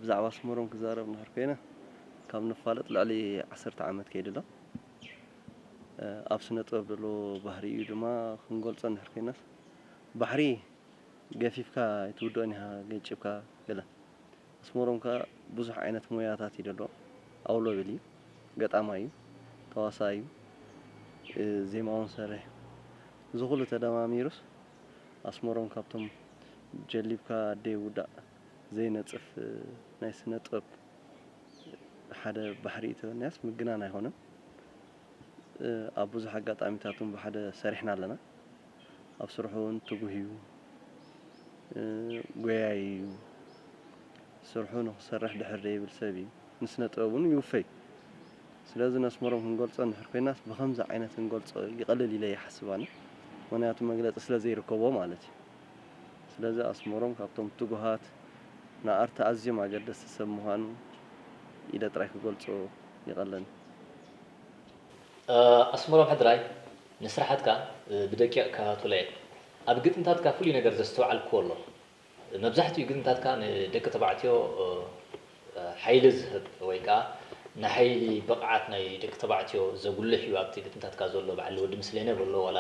ብዛዕባ ኣስመሮም ክዛረብ ንሕር ኮይና ካብ ንፋለጥ ልዕሊ 10 ዓመት ከይድሎ ኣብ ስነ ጥበብ ዘሎ ባህሪ እዩ ድማ ክንገልጾ ንሕር ኮይናስ ባሕሪ ገፊፍካ ይትውድኦን ኢኻ ገይጭብካ ገለ ኣስመሮም ከ ብዙሕ ዓይነት ሞያታት እዩ ደሎ ኣውሎ ብል እዩ ገጣማይ እዩ ተዋሳኢ እዩ ዜማውን ሰርሕ እዚ ኩሉ ተደማሚሩስ ኣስመሮም ካብቶም ጀሊብካ ደይውዳእ ዘይነጽፍ ናይ ስነ ጥበብ ሓደ ባሕሪ ተወንያስ ምግናን ኣይሆንም ኣብ ብዙሕ ኣጋጣሚታቱን ብሓደ ሰሪሕና ኣለና ኣብ ስርሑ እውን ትጉህ እዩ ጎያይ እዩ ስርሑ ንኽሰርሕ ድሕር ዘይብል ሰብ እዩ ንስነ ጥበብ እውን ይውፈይ ስለዚ ነስመሮም ክንገልጾ ንሕር ኮይናስ ብኸምዚ ዓይነት ክንገልጾ ይቐልል ኢለ ይሓስብ ኣነ ምክንያቱ መግለጺ ስለ ዘይርከቦ ማለት እዩ ስለዚ ኣስመሮም ካብቶም ትጉሃት ንኣርተ ኣዝዮም ኣገደስቲ ሰብ ምዃኑ ኢለ ጥራይ ክገልጾ ይቐለኒ ኣስመሮም ሕድራይ ንስራሕትካ ብደቂቕ ከታትሎ ኣብ ግጥምታትካ ፍሉይ ነገር ዘስተውዓልክዎ ኣሎ መብዛሕትኡ ግጥምታትካ ንደቂ ተባዕትዮ ሓይሊ ዝህብ ወይ ከዓ ንሓይሊ ብቕዓት ናይ ደቂ ተባዕትዮ ዘጉልሕ እዩ ኣብቲ ግጥምታትካ ዘሎ በዓል ወዲ ምስለነ በሎ ወላ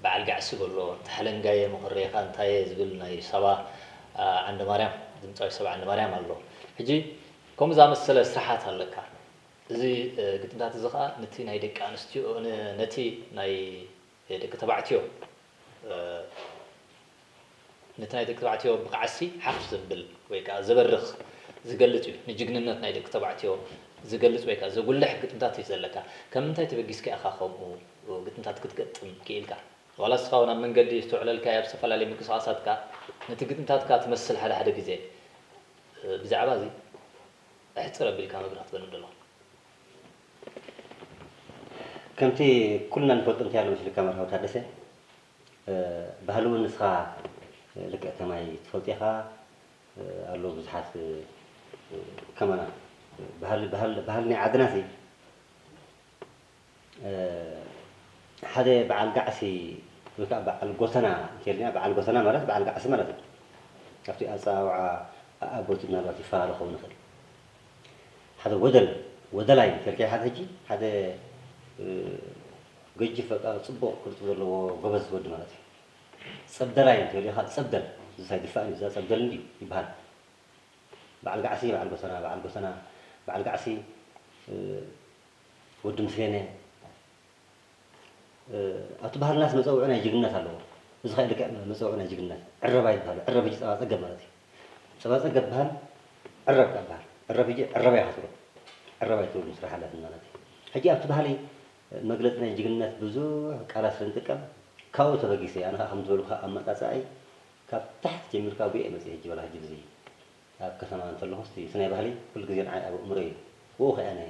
በዓል ጋዕሲ በሎ ተሕለንጋየ መኽሬኻ እንታይ ዝብል ናይ ሰባ ዓንደ ማርያም ድምፃዊ ሰባ ዓንደ ማርያም ኣሎ ሕጂ ከምኡ ዝኣመሰለ ስራሓት ኣለካ እዚ ግጥምታት እዚ ከዓ ነቲ ናይ ደቂ ኣንስትዮ ነቲ ናይ ደቂ ተባዕትዮ ነቲ ናይ ደቂ ተባዕትዮ ብቕዓሲ ሓፍ ዘብል ወይ ከዓ ዘበርኽ ዝገልጽ እዩ ንጅግንነት ናይ ደቂ ተባዕትዮ ዝገልጽ ወይ ከዓ ዘጉልሕ ግጥምታት እዩ ዘለካ ከም ምንታይ ተበጊስካ ኢኻ ከምኡ ግጥምታት ክትገጥም ክኢልካ ዋላ እስኻ ኣብ መንገዲ ዝተውዕለልካ ኣብ ዝተፈላለዩ ምንቅስቓሳትካ ነቲ ግጥምታትካ ትመስል ሓደ ግዜ ብዛዕባ እዚ እሕፅር ኣቢልካ መግለፂ ትበል ደሎ ከምቲ ኩልና ንፈልጦ እንታይ ኣሎ መስለካ መርሃዊ ታደሰ ባህሊ እውን ንስኻ ልክዕ ከማይ ትፈልጥ ኢኻ ኣሎ ብዙሓት ከመና ባህሊ ናይ ዓድና ሲ ሓደ በዓል ጋዕሲ ወይ ከዓ በዓል ጎተና እንተልና በዓል ጎተና ማለት በዓል ጋዕሲ ማለት እዩ ካብቲ ኣፀዋውዓ ኣቦት ምናልባት ይፈላለ ክኸውን ይኽእል ሓደ ወደላይ እንተልካ ሓደ ሕጂ ሓደ ገጅፍ በቃ ፅቡቕ ቅርፂ ዘለዎ ጎበዝ ወዲ ማለት እዩ ፀብደላይ እንተል ኢኻ ፀብደል ዝሳይ ድፋእ እዩ ፀብደል እንዲ ይበሃል በዓል ጋዕሲ በዓል ጋዕሲ ወዲ ምስለነ ኣብቲ ባህልናስ መፀውዑ ናይ ጅግንነት ኣለዎ እዚ ኸ ልክዕ መፀውዑ ናይ ጅግንነት ዕረባ ይበሃል ዕረብ ሕጂ ፀባ ፀገብ ማለት እዩ ፀባ ፀገብ በሃል ዕረብካ በሃል ዕረብ ሕጂ ዕረባ ኢኻ ትብሎ ዕረባ ትብሉ ምስራሕ ኣለትን ማለት እዩ ሕጂ ኣብቲ ባህሊ መግለፂ ናይ ጅግንነት ብዙሕ ቃላት ስለንጥቀም ካብኡ ተበጊሰ ኣነ ከዓ ከም ዝበልኩ ኣመጣፅኣይ ካብ ታሕቲ ጀሚርካ ጉየ መፅእ ሕጂ በላ ሕጂ ግዜ ኣብ ከተማ እንተለኹ እስቲ ስናይ ባህሊ ኩሉ ግዜ ንዓይ ኣብ እምሮ እዩ ብኡ ኸ ኣነ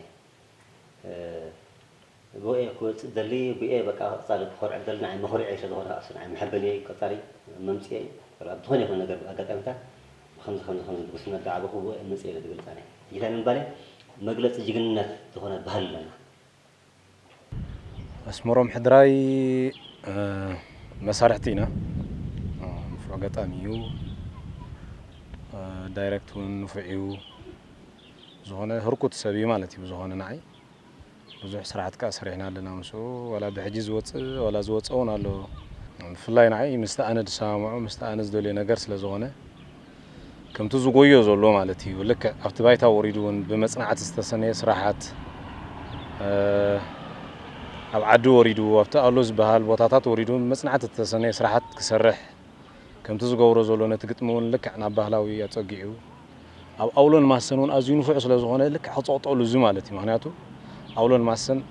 بوئي كوت دلي بوئي بقى صار بخور عدل نعم مخوري عيش هذا أصلا نعم محبني قطري ممسي فلا بتهوني كنا نقدر أقدر خمسة بس ندعى بخو ممسي اللي تقول ثاني إذا من بالي مجلس جيجنا تهون بهلنا أسمرهم حدراي مسارحتينا فقط أميو دايركتون نفعيو زهونه هركوت سبي مالتي بزهونه نعي ብዙሕ ስራሕትካ ሰሪሕና ኣለና ምስኡ ወላ ብሕጂ ዝወፅእ ወላ ዝወፅውን ኣሎ ብፍላይ ንዓይ ምስቲ ኣነ ድሰማምዖ ምስቲ ኣነ ዝደልዮ ነገር ስለ ዝኾነ ከምቲ ዝጎዮ ዘሎ ማለት እዩ ልክዕ ኣብቲ ባይታ ወሪዱ እውን ብመፅናዕቲ ዝተሰነየ ስራሓት ኣብ ዓዲ ወሪዱ ኣብቲ ኣሎ ዝበሃል ቦታታት ወሪዱ መፅናዕቲ ዝተሰነየ ስራሓት ክሰርሕ ከምቲ ዝገብሮ ዘሎ ነቲ ግጥሚ እውን ልክዕ ናብ ባህላዊ ኣፀጊዑ ኣብ ኣውሎን ማሰን እውን ኣዝዩ ንፉዕ ስለ ዝኾነ ልክዕ ክፀቕጠሉ እዚ ማለት እዩ ምክንያቱ أولون ماسن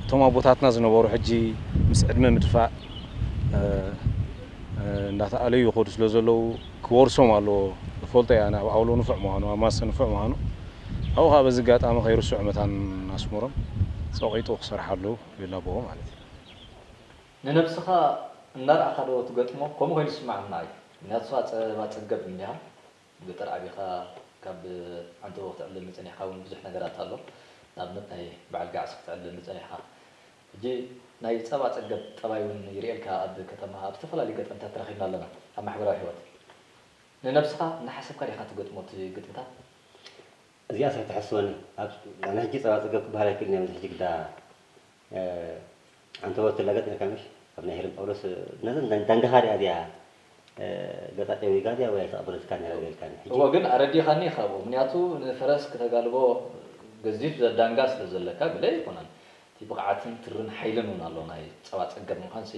توما بوتاتنا زنبورو حجي مس عدم مدفع ناتا علي يخود سلازلو كورسو مالو فولتا يعني أولون نفع مهانو ماسن نفع مهانو أو ها بزقات أما خير السوع متان ناسمورم سوقيتو خسر حلو بلا بوهم عليه ننفسها النار أخذوا تقدموا كم هو يسمع معي نفسها ما تسجب منها قطر عبيخا كاب عنده وقت على المتني حاول بزح نجارات هلو نبنت ناي بعد قاعد تعلم المتنيحة جي ناي سبعة تجد طبعاً يريلك أب كتمها بتفعل اللي قد أنت ترخينا لنا أما حبرا حوات ንነብስኻ እናሓሰብካ ዲኻ ትገጥሞ ግጥምታት እዚኣ ሰብ ተሕስበኒ ኣነ ሕጂ ፀባ ፀገብ ክበሃል ኣይክእልን እየ ሕጂ ግዳ አንተ ወቅት ለገጥ ነካምሽ ኣብ ናይ ሄለን ጳውሎስ ነዘን ዳንጋኻ ዲኣ እዚኣ ገጣጨዊ ጋድያ ወይ ተቐበለትካ ነራ ጌልካኒ እዎ ግን ኣረዲኻኒ ይኸብኡ ምክንያቱ ንፈረስ ክተጋልቦ ገዚፍ ዳንጋ ስለ ዘለካ ገለ ይኮነን እቲ ብቕዓትን ትርን ሓይልን እውን ኣሎ ናይ ፀባ ፀገብ ምዃንሲ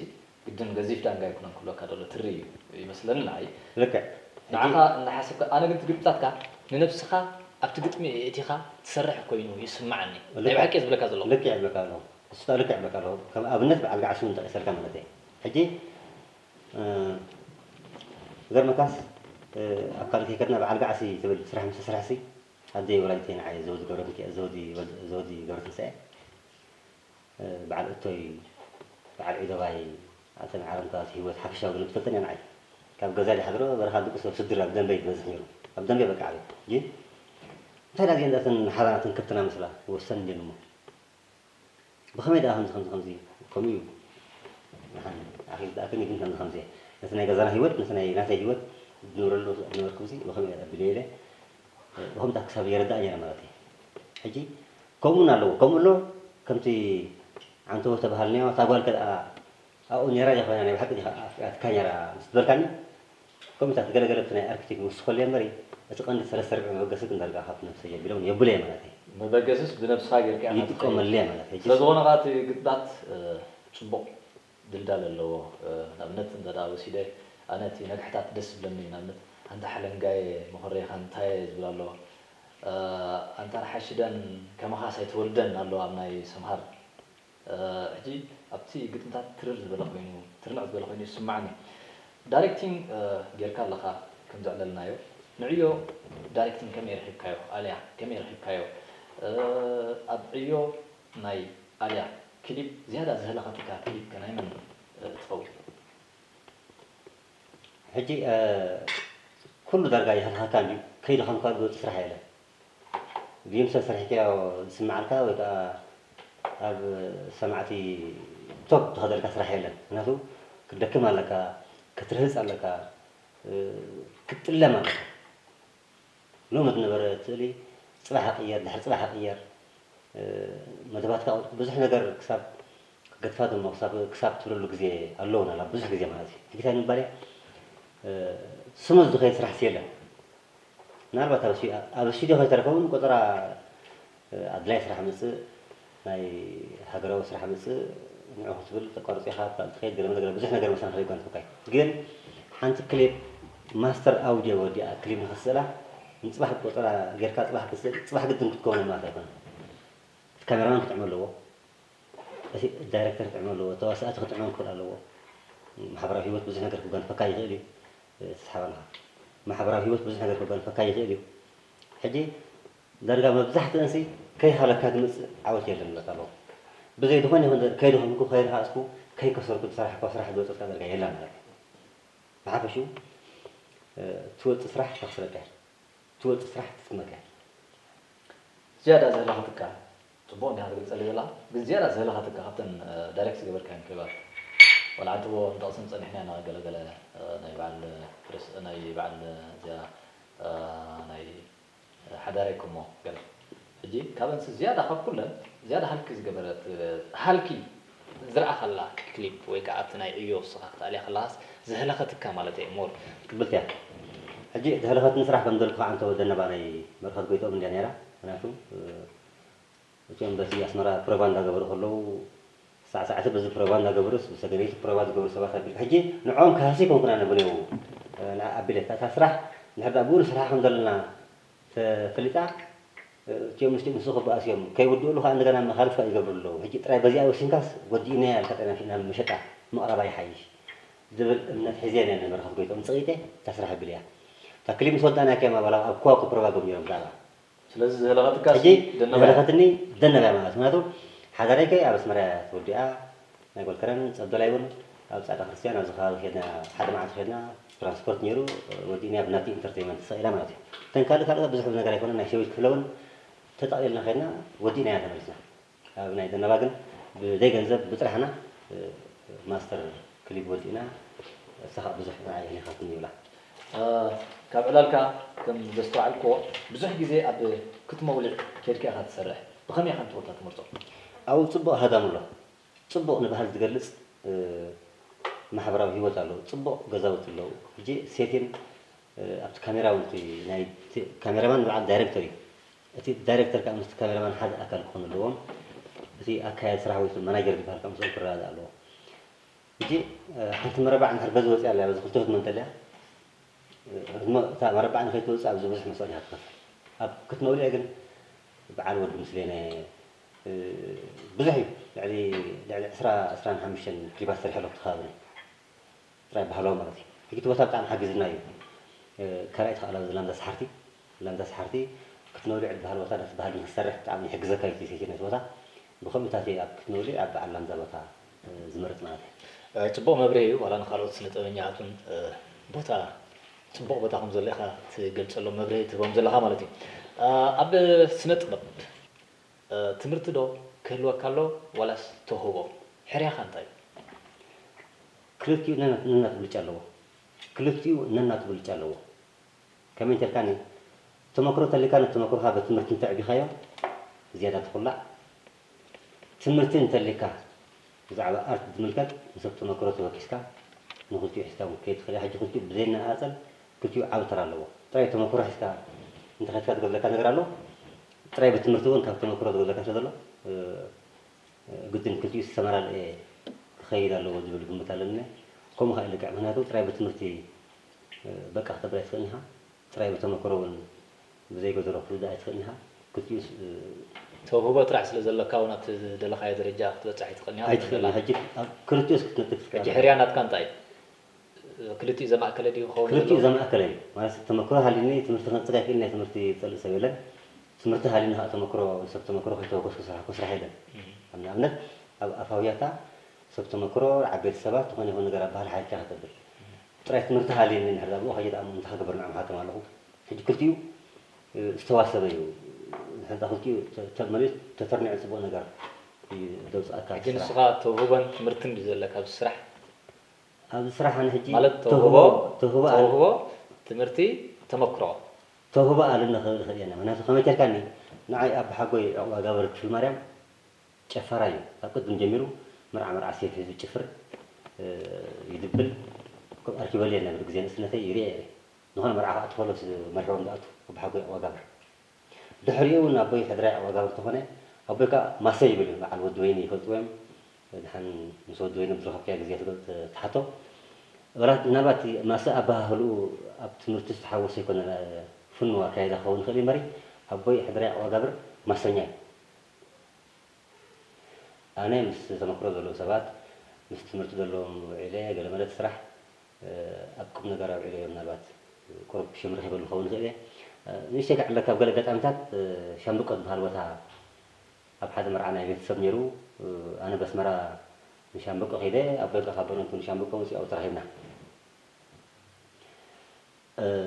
ግድን ገዚፍ ዳንጋ ይኩነን ክብለካ ደሎ ትሪ እዩ ይመስለኒ ንዓይ ልክዕ ንዓኻ እናሓሰብካ ኣነ ግን ትግጥምታትካ ንነብስኻ ኣብቲ ግጥሚ እቲኻ ትሰርሕ ኮይኑ ይስማዓኒ ናይ ባሕቂ ዝብለካ ዘለኹ ልክዕ ይብለካ ኣለኹ እሱ ልክዕ ይብለካ ኣለኹ ከም ኣብነት በዓል ጋዓሱ እንጠቂሰልካ ማለት እየ ሕጂ ገርመካስ ኣብ ካልእ ከይከድና በዓል ጋዓሲ ዝብል ስራሕ ምስ ስራሕሲ ኣደይ ወላዲተይ ንዓይ ዘውዲ ገብረት ዘውዲ ገብረት ንስአ በዓል እቶይ በዓል ዒደባይ ኣተን ዓለምታት ሂወት ሓፈሻዊ ግን ትፈልጠን እያ ንዓይ ካብ ገዛ ዲሓድሮ በረኻ ድቁስ ስድራ ኣብ ደንበይ ትበዝሕ ነይሩ ኣብ ደንበይ በቃ ዓበይ ጂ እንታይ ዳ ዚአን ሓዛናትን ከብትና መስላ ወሰን እንዴ እሞ ብኸመይ ዳ ከምዚ ከምኡ እዩ ንሓን ኣኺል ዳኣክን ግን ከምዚ ነቲ ናይ ገዛና ሂወት ነቲ ናይ ናተይ ሂወት ዝነብረሉ ነበርኩምሲ ብኸመይ ኣቢለ ኢለ ብኸምታ ክሳብ የረዳእ ነይረ ማለት እዩ ሕጂ ከምኡን ኣለዎ ከምኡ ኣሎ ከምቲ ዓንቶ ተባሃልናዮ እታ ጓል ከ ኣብኡ ነራ ዲኻ ኮይና ናይ ባሕቂ ዲኻ ኣፍቃትካ ነራ ምስ ትበልካኒ ከምኡታት ገለገለብቲ ናይ ኣርክቴክት ምስ ኮልየ እምበሪ እቲ ቀንዲ ሰለስተ ርብዒ መበገሲ ግን ዳርጋ ካብቲ ነፍሰ የቢሎም የብለየ ማለት እዩ መበገስስ ብነብስኻ ጌርካ ይጥቀመለየ ማለት እዩ ስለዝኾነኻ እቲ ግጥምታት ፅቡቕ ድልዳል ኣለዎ ንኣብነት እንተዳ ወሲደ ኣነ እቲ ነግሕታት ደስ ዝብለኒ ንኣብነት ኣንታ ሓለንጋየ መኾረይኻ እንታይ ዝብል ኣሎ ኣንታ ሓሽደን ከመኻስ ኣይትወልደን ኣሎ ኣብ ናይ ሰምሃር ሕጂ ኣብቲ ግጥምታት ትርር ዝበለ ኮይኑ ትርንዕ ዝበለ ኮይኑ ይስማዓኒ ዳይሬክቲንግ ጌርካ ኣለኻ ከም ዝዕለልናዮ ንዕዮ ዳይሬክቲንግ ከመይ ረኺብካዮ ኣልያ ከመይ ረኺብካዮ ኣብ ዕዮ ናይ ኣልያ ክሊፕ ዝያዳ ዝህለኸትካ ክሊፕ ከናይ መን ትኸውን ሕጂ ኩሉ ዳርጋ ይህልኸካ እንጂ ከይድኸምካ ዝወፅእ ስራሕ የለን ብየምሰል ስርሕከዮ ዝስማዓልካ ወይ ከዓ ኣብ ሰማዕቲ ቶፕ ትኸደልካ ስራሕ የለን ምክንያቱ ክደክም ኣለካ ክትርህፅ ኣለካ ክትጥለም ኣለካ ሎሚ ዝነበረ ስእሊ ፅባሕ ቅየር ድሕሪ ፅባሕ ቅየር መደባትካ ብዙሕ ነገር ክሳብ ገድፋ ድማ ክሳብ ትብለሉ ግዜ ኣለውና ላ ብዙሕ ግዜ ማለት እዩ ሕጂታይ ንምባል ስሙዝ ዝኸይድ ስራሕ የለን ምናልባት ኣብ ስቱድዮ ከይተረከቡን ቆጠራ ኣድላይ ስራሕ ምፅእ ናይ ሃገራዊ ስራሕ ምፅእ ንዑ ክትብል ተቋርፂ ኢኻ ትኸይድ ገለ ነገር ብዙሕ ነገር መሳን ክሪጓን ትፈካይ ግን ሓንቲ ክሊፕ ማስተር ኣውድዮ ወዲኣ ክሊፕ ንክስእላ ንፅባሕ ቆጠራ ጌርካ ፅባሕ ክስእል ፅባሕ ግድን ክትከውን ማለት ኣይኮነ ካሜራማን ክጥዕሞ ኣለዎ እቲ ዳይሬክተር ክጥዕሞ ኣለዎ ተዋሳእቲ ክጥዕሞ ክኽእል ኣለዎ ማሕበራዊ ሂወት ብዙሕ ነገር ክጓንፈካ ይኽእል እዩ ተስሓበልካ ማሕበራዊ ሂወት ብዙሕ ነገር ክጓንፈካ ይኽእል እዩ ሕጂ ዳርጋ መብዛሕትአንሲ ከይሃለካ ዝመፅእ ዓወት የለን ማለት ኣለዎ ብዘይ ዝኾነ ይኹን ከይድኹምኩ ከይድሃስኩ ከይከሰርኩ ዝሰራሕካ ስራሕ ዝወፅእካ ዳርጋ የላ ማለት እዩ ብሓፈሽኡ ትወፅእ ስራሕ ተኽስረካ ትወፅእ ስራሕ ትስመካ ዝያዳ ዝህለኸትካ ፅቡቅ እንዲኻ ትገልፀሊ ዘላ ግን ዝያዳ ዝህለኸትካ ካብተን ዳይሬክት ዝገበርካየን ክባት ወላ ዓንትቦ ንጠቕስን ፀኒሕና ኢና ገለገለ ናይ በዓል ናይ በዓል እዚኣ ናይ ሓዳራይኩም እሞ ገለ ሕጂ ካብንስ ዝያዳ ካብ ኩለን ዝያዳ ሃልኪ ዝገበረት ሃልኪ ዝረኣ ከላ ክሊፕ ወይ ከዓ ኣብቲ ናይ ዕዮ ውስኻ ክትኣልያ ከላስ ዝህለኸትካ ማለት እየ ሞር ቅብልት እያ ሕጂ ዝህለኸትን ስራሕ ከም ዘልኩ ዓንተ ወደነባ ናይ መርኸት ጎይቶኦም እንድያ ነይራ ምክንያቱ እቲኦም በቲ ኣስመራ ፕሮፓጋንዳ ገበሩ ከለዉ ሳዕሳዕቲ በዚ ፕሮፓጋንዳ ገበሩስ ብሰገነይቲ ፕሮፓጋንዳ ዝገበሩ ሰባት ኣቢል ሕጂ ንዖም ካህሲኮም ኩና ነብነው ኣቢለት እታ ስራሕ ንሕዳ ብኡሉ ስራሕ ከም ዘለና ተፈሊጣ እቲኦም ምስቲ ምስ ክበኣስ እዮም ከይውድእሉ ከዓ እንደገና መኻልፍካ ይገብሩ ኣለዉ ሕጂ ጥራይ በዚኣ ወሲንካስ ወዲእና ኣልከጠና ፊና መሸጣ መቕረባ ይሓይሽ ዝብል እምነት ሒዘ ነየ መርኸት ጎይቶኦም ፀቂጤ እታ ስራሕ ኣቢል እያ እታ ክሊፕ ምስ ወዳእና ከ ማባላ ኣብ ክዋኩ ፕሮፓጋንዳ ገይሮም ዛዕባ ስለዚ ዝህለኸትካ ዝህለኸትኒ ደነበያ ማለት ምክንያቱ ሓዳራይ ከይ ኣብ ኣስመራ ተወዲኣ ናይ ጎልከረን ፀብደላ ይውን ኣብ ፃዕዳ ክርስቲያን ኣብዚ ከባቢ ሄድና ሓደ መዓልቲ ሄድና ትራንስፖርት ነይሩ ወዲእና ብናቲ ኢንተርቴንመንት ተሰቂላ ማለት እዩ እተን ካልእ ብዙሕ ነገር ኣይኮነ ናይ ሸዊት ክፍለውን ተጠቕሊልና ኸድና ወዲእና እያ ተመሊስና ኣብ ናይ ደነባ ግን ብዘይ ገንዘብ ብጥራሕና ማስተር ክሊፕ ወዲእና እሳኻ ብዙሕ ንዓይ ይኸፍትኒ ይብላ ካብ ዕላልካ ከም ዘስተዋዓልክዎ ብዙሕ ግዜ ኣብ ክትመውልዕ ከድካ ኢኻ ትሰርሕ ብኸመይ ኢኻ ትወታ ትምህርቶ ኣብኡ ፅቡቕ ሃዳም ኣሎ ፅቡቕ ንባህሊ ዝገልፅ ማሕበራዊ ሂወት ኣለዎ ፅቡቕ ገዛውቲ ኣለዎ ሕጂ ሴትን ኣብቲ ካሜራ እውን ናይ ካሜራማን በዓል ዳይሬክተር እዩ እቲ ዳይሬክተር ከዓ ምስቲ ካሜራማን ሓደ ኣካል ክኾኑ ኣለዎም እቲ ኣካያድ ስራሕ ወይ ማናጀር ዝበሃል ከዓ ምስኦም ክረዳእ ኣለዎ ሕጂ ሓንቲ መረባዕ እንድሕር በዚ ወፂኣ ኣላ በዚ ክልተ ክትመንተ እያ እታ መረባዕ ንከይትወፅእ ኣብዚ ብዙሕ መስዋእቲ ኢኻ ትከፍል ኣብ ክትመውልዕ ግን በዓል ወዲ ምስለና ብዙሕ እዩ ልዕሊ 25 ክሊፓት ሰሪሐ ኣለኩ ትኸባቢ ጥራይ ባህላዊ ማለት እዩ ሕጂ እቲ ቦታ ብጣዕሚ ሓጊዝና እዩ ካልኣይ ተኸእላ ላምዛ ሰሓርቲ ክትነውልዕ ዝበሃል ቦታ ነቲ ባህሊ ንክትሰርሕ ብጣዕሚ ይሕግዘካ እዩ ሴት ነቲ ቦታ ብከምኡታት ኣብ ክትነውልዕ ኣብ በዓል ላምዛ ቦታ ዝመርፅ ማለት እዩ ፅቡቕ መብርሂ እዩ ዋላ ንካልኦት ስነ ጥበበኛቱን ቦታ ፅቡቕ ቦታ ከም ዘሎ ኢኻ ትገልፀሎም መብርሂ ትህቦም ዘለኻ ማለት እዩ ኣብ ስነ ጥበብ ትምህርቲ ዶ ክህልወካ ኣሎ ዋላስ ተውህቦ ሕርያኻ እንታይ ክልቲኡ ነናቱ ብልጫ ኣለዎ ክልቲኡ ነናቱ ብልጫ ኣለዎ ከመይ እንተልካኒ ተመክሮ ተሊካ ነተመክሮካ በትምህርቲ እንተዕቢኻዮ ዝያዳ ትኩላዕ ትምህርቲ እንተሊካ ብዛዕባ ኣርት ዝምልከት ንሰብ ተመክሮ ተወኪስካ ንክልቲኡ ሒዝካ ከይድ ትኽእል ሕጂ ክልቲኡ ብዘይነኣፀል ክልቲኡ ዓብ ተራ ኣለዎ ጥራይ ተመክሮ ሒዝካ እንተኸድካ ዝገብለካ ነገር ኣሎ ጥራይ ብትምህርቲ እውን ካብ ተመክሮ ዝገብለካ ስለ ዘሎ ግድን ክልቲኡ ዝተመላልአ ክኸይድ ኣለዎ ዝብል ግምት ኣለኒ ከምኡ ከዓ ይልክዕ ምክንያቱ ጥራይ ብትምህርቲ በቃ ክተብላይ ትኽእል ኢኻ ጥራይ ብተመክሮ እውን ብዘይገዘሮ ክልዳ ኣይትኽእል ኢኻ ክልቲኡ ተውህቦ ጥራሕ ስለ ዘለካ እውን ኣብቲ ዝደለኻዮ ደረጃ ክትበፅሕ ኣይትኽእልን ኢኻ ኣይትኽእል ሕጂ ክልቲኡስ ክትነጥፍ ሕጂ ሕርያ ናትካ እንታይ ክልቲኡ ዘማእከለ ድዩ ክኸውን ክልቲኡ ዘማእከለ እዩ ማለት ተመክሮ ሃሊኒ ትምህርቲ ክነፅጋ ይክእል ናይ ትምህርቲ ፀልእ ሰብ የለን ትምህርቲ ሃሊኒ ከዓ ተመክሮ ሰብ ተመክሮ ከይተወገስ ክስራሕ የለን ኣብ ንኣብነት ኣብ ኣፋውያታ ሰብ ተመክሮ ዓበይቲ ሰባት ዝኾነ ይኹን ነገር ኣብ ባህሊ ሓይልካ ክተብል ጥራይ ትምህርቲ ሃሊኒ ንድሕር ዳብኡ ከይድ ኣብ እንታይ ክገብር ንዓም ሓከም ኣለኹ ሕጂ ክልቲኡ ዝተዋሰበ እዩ ንሕንታ ክልቲኡ መሬት ተተርኒዑ ፅቡቕ ነገር ዘውፅኣካ ሕጂ ንስኻ ተውህቦን ትምህርትን እዩ ዘለካ ኣብዚ ስራሕ ኣብዚ ስራሕ ኣነ ሕጂ ማለት ተውህቦ ትምህርቲ ተመክሮ ተውህቦ ኣለና ክእል ኢና ምክንያቱ ከመይ ጌርካኒ ንዓይ ኣብ ሓጎይ ዕቑባ ጋበር ክፍል ማርያም ጨፈራ እዩ ኣብ ቅድም ጀሚሩ መርዓ ሴት ሒዙ ጭፍር ይድብል ኣርኪበልየ ነብር ግዜ ንእስነተይ ይርአ ዝኾነ መርዓ ከዓ ተፈለስ መርሒቦም ዝኣቱ ኣብ ሓጎይ ዕቑባ ጋበር ድሕሪኡ እውን ኣቦይ ሕድራይ ዕቑባ ጋበር ተኾነ ኣቦይ ከዓ ማሰይ ይብል እዩ በዓል ወዲ ወይኒ ይፈልጥዎም ድሓን ምስ ወዲ ወይኒ ብዝረኸብካዮ ግዜ ትሓቶ ምናልባት ማሰ ኣባህልኡ ኣብ ትምህርቲ ዝተሓወሰ ይኮነ ፍኑ ኣካይዳ ክኸውን ይኽእል እዩ መሪ ኣቦይ ሕድራይ ዕቑባ ጋበር ማሰኛ እዩ ኣነ ምስ ተመክሮ ዘለዎ ሰባት ምስ ትምህርቲ ዘለዎም ውዒለ ገለ መለት ስራሕ ኣብ ቁም ነገር ኣውዒለ እዮም ምናልባት ቁርብ ሽምርሕ ይበሉ ክኸውን ይኽእል እየ ንእሽተይ ከዓ ኣለካ ኣብ ገለ ኣጋጣሚታት ሻምብቆ ዝበሃል ቦታ ኣብ ሓደ መርዓ ናይ ቤተሰብ ነይሩ ኣነ በስመራ ንሻምብቆ ከይደ ኣቦይ ከዓ ካበኖንቱ ንሻምብቆ መፅኡ ኣብኡ ተራኺብና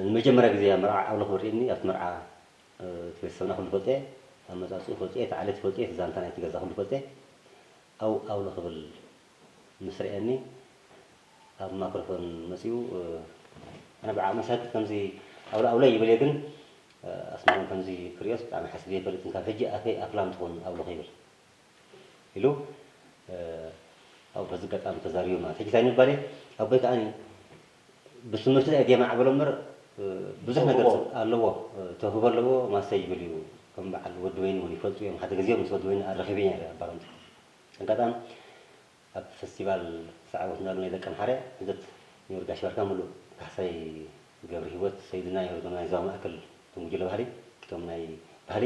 ንመጀመርያ ግዜ ኣብ መርዓ ኣውሎ ክበርአኒ ኣብቲ መርዓ እቲ ቤተሰብና ኩሉ ፈልጠ ኣብ መፃፅኡ ፈልጠ እቲ ዓለት ፈልጠ እቲ ዛንታ ናይቲ ገዛ ኩሉ ፈልጠ ኣብኡ ኣውሎ ክብል ምስ ርአኒ ኣብ ማይክሮፎን መፅኡ ኣነ ብዓቕ መሳኪ ከምዚ ኣውሎ ይብል እየ ግን ኣስማሮም ከምዚ ክሪኦስ ብጣዕሚ ሓሲብ ዘይፈልጥን ካብ ሕጂ ኣፈይ ኣፍላም ትኾን ኣውሎ ይብል ኢሉ ኣብ በዚ ኣጋጣሚ ተዛሪቡ ማለት ሕጂ እንታይ ንባል ኣቦይ ከዓኒ ብትምህርቲ ኣድየ ማዕበሎ እምበር ብዙሕ ነገር ኣለዎ ተውህቦ ኣለዎ ማሰይ ይብል እዩ ከም በዓል ወዲ ወይኒ እውን ይፈልጡ እዮም ሓደ ግዜ ምስ ወዲ ወይኒ ኣረኺበ እየ ኣባሮምቲ ኣጋጣሚ ኣብ ፌስቲቫል ሰዓወት እንዳሉ ናይ ደቀ ምሓረ ሕዘት ኒወርጋሽ ባርካ ሙሉእ ካሕሳይ ገብሪ ሂወት ሰይድና የወርዶ ናይ ዞባ ማእከል ተሙጅለ ባህሊ እቶም ናይ ባህሊ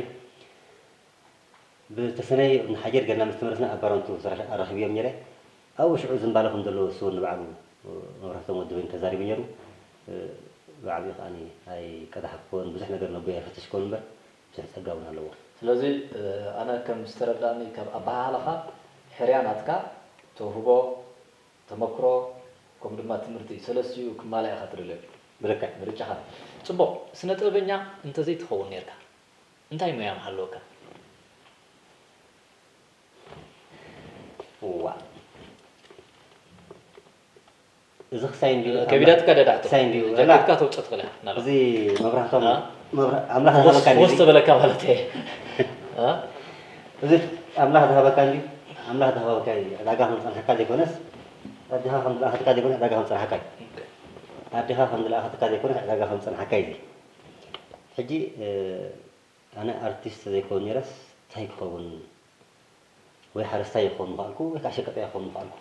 ብተሰነይ ንሓጀር ገና ምስ ትምህርትና ኣባሮምቱ ኣረኺብዮም ነይረ ኣብኡ ሽዑ ዝምባለ ከም ዘለዎ እሱ ንባዕሉ መብራህቶም ወዲ ወይኒ ተዛሪቡ ነይሩ ብዓብኡ ከዓኒ ኣይ ቀዳሕ ክኮን ብዙሕ ነገር ነቦይ ኣይፈተሽ ክኮን እምበር ብዙሕ ፀጋ እውን ኣለዎ ስለዚ ኣነ ከም ዝተረዳእኒ ካብ ኣባሃለኻ ሕርያ ናትካ ተውህቦ ተመክሮ ከምኡ ድማ ትምህርቲ ሰለስቲኡ ክማልኣ ኢኻ ትደልዮ ብልክዕ ምርጫኻ ፅቡቕ ስነ ጥበበኛ እንተዘይትኸውን ነርካ እንታይ ሞያ ምሃለወካ ዋ إذا خسين دي كبيرات كده دعته خسين دي جاكيت كاتو تشتغله نلا زي مبرهتهم أملاح هذا كان وسط بلا كمالته ها زي أملاح هذا كان دي أملاح هذا كان دعاهم صنع حكاية كونس دعاهم الحمد لله حكاية كونس دعاهم صنع حكاية دعاهم الحمد لله حكاية كونس دعاهم صنع حكاية حجي أنا أرتيست زي كونيرس تايكون ويحرس تايكون بالكو ويكاشك تايكون بالكو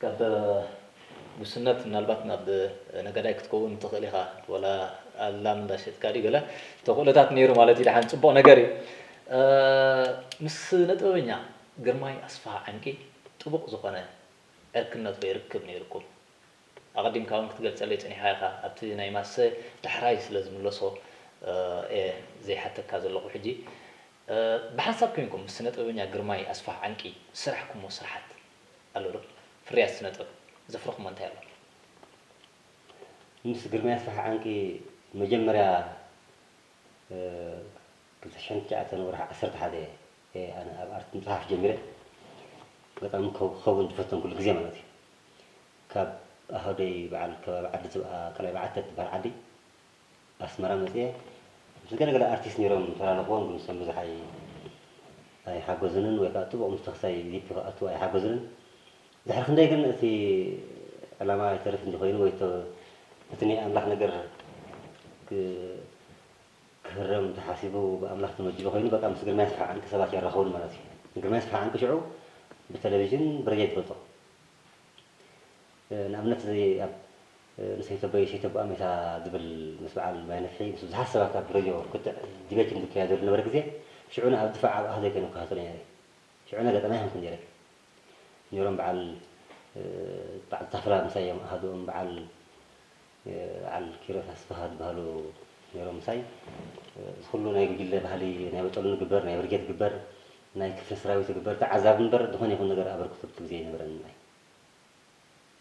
كاب مسنت ምናልባት ናብ ነገዳይ ክትከውን ትኽእል ኢኻ ወላ ኣላም ዳሽት ካዲ ገለ ተኽእሎታት ነይሩ ማለት እዩ ድሓን ፅቡቕ ነገር እዩ ምስ ነጥበኛ ግርማይ ኣስፋ ዓንቂ ጥቡቕ ዝኾነ ዕርክነት ወይ ርክብ ነይርኩም ኣቐዲምካ እውን ክትገልፀለይ ፀኒሓ ኢኻ ኣብቲ ናይ ማሰ ዳሕራይ ስለ ዝምለሶ ዘይሓተካ ዘለኹ ሕጂ ብሓንሳብ ኮይንኩም ምስ ነጥበኛ ግርማይ ኣስፋ ዓንቂ ስራሕኩምዎ ስራሓት ኣሎ ዶ فريات سنتر زفرق منتهى مس قرمي أسفح عنك مجمرة كنت عشان جاءتنا وراح أسرت هذا أنا أردت مصحف جميلة قلت أنا خوّن فتن كل جزء مالتي كاب هذي بعد كلا بعدت بعدي أسمرة مثيه بس كنا قال أرتيس نيرم ترى نقوم بنسمى زحي هاي حاجزنن ويكاتب ومستخسي دي في أتوا هاي حاجزنن دحر خندي كن في علامة تعرف إنه خير ويتو مثني أملاح نجر كهرم تحاسبه بأملاح تمجيبه خير بقى مسجل ما يسفع عنك سبعة يرخون مراتي مسجل ما يسفع عنك شعو بالتلفزيون برجيت بطل نعملت زي نسيت بقى شيء تبقى مثلا دبل مسبع ما نفعي بس حسب كاب برجو كنت دبيت عندك يا دور نبرك زي شعونا أدفع هذا كانوا كهاتون يعني شعونا قد ما هم كن جرك يوم بعل بعد طفرة مسيم هادوم بعل على كيلو فهد بهالو يوم مسي كله ناي يجي له بهالي ناي بتقولون جبر ناي برجيت جبر ناي كيف سراوي تجبر تعذاب نبر دهون يكون نجار أبر كتب تزين نبر ناي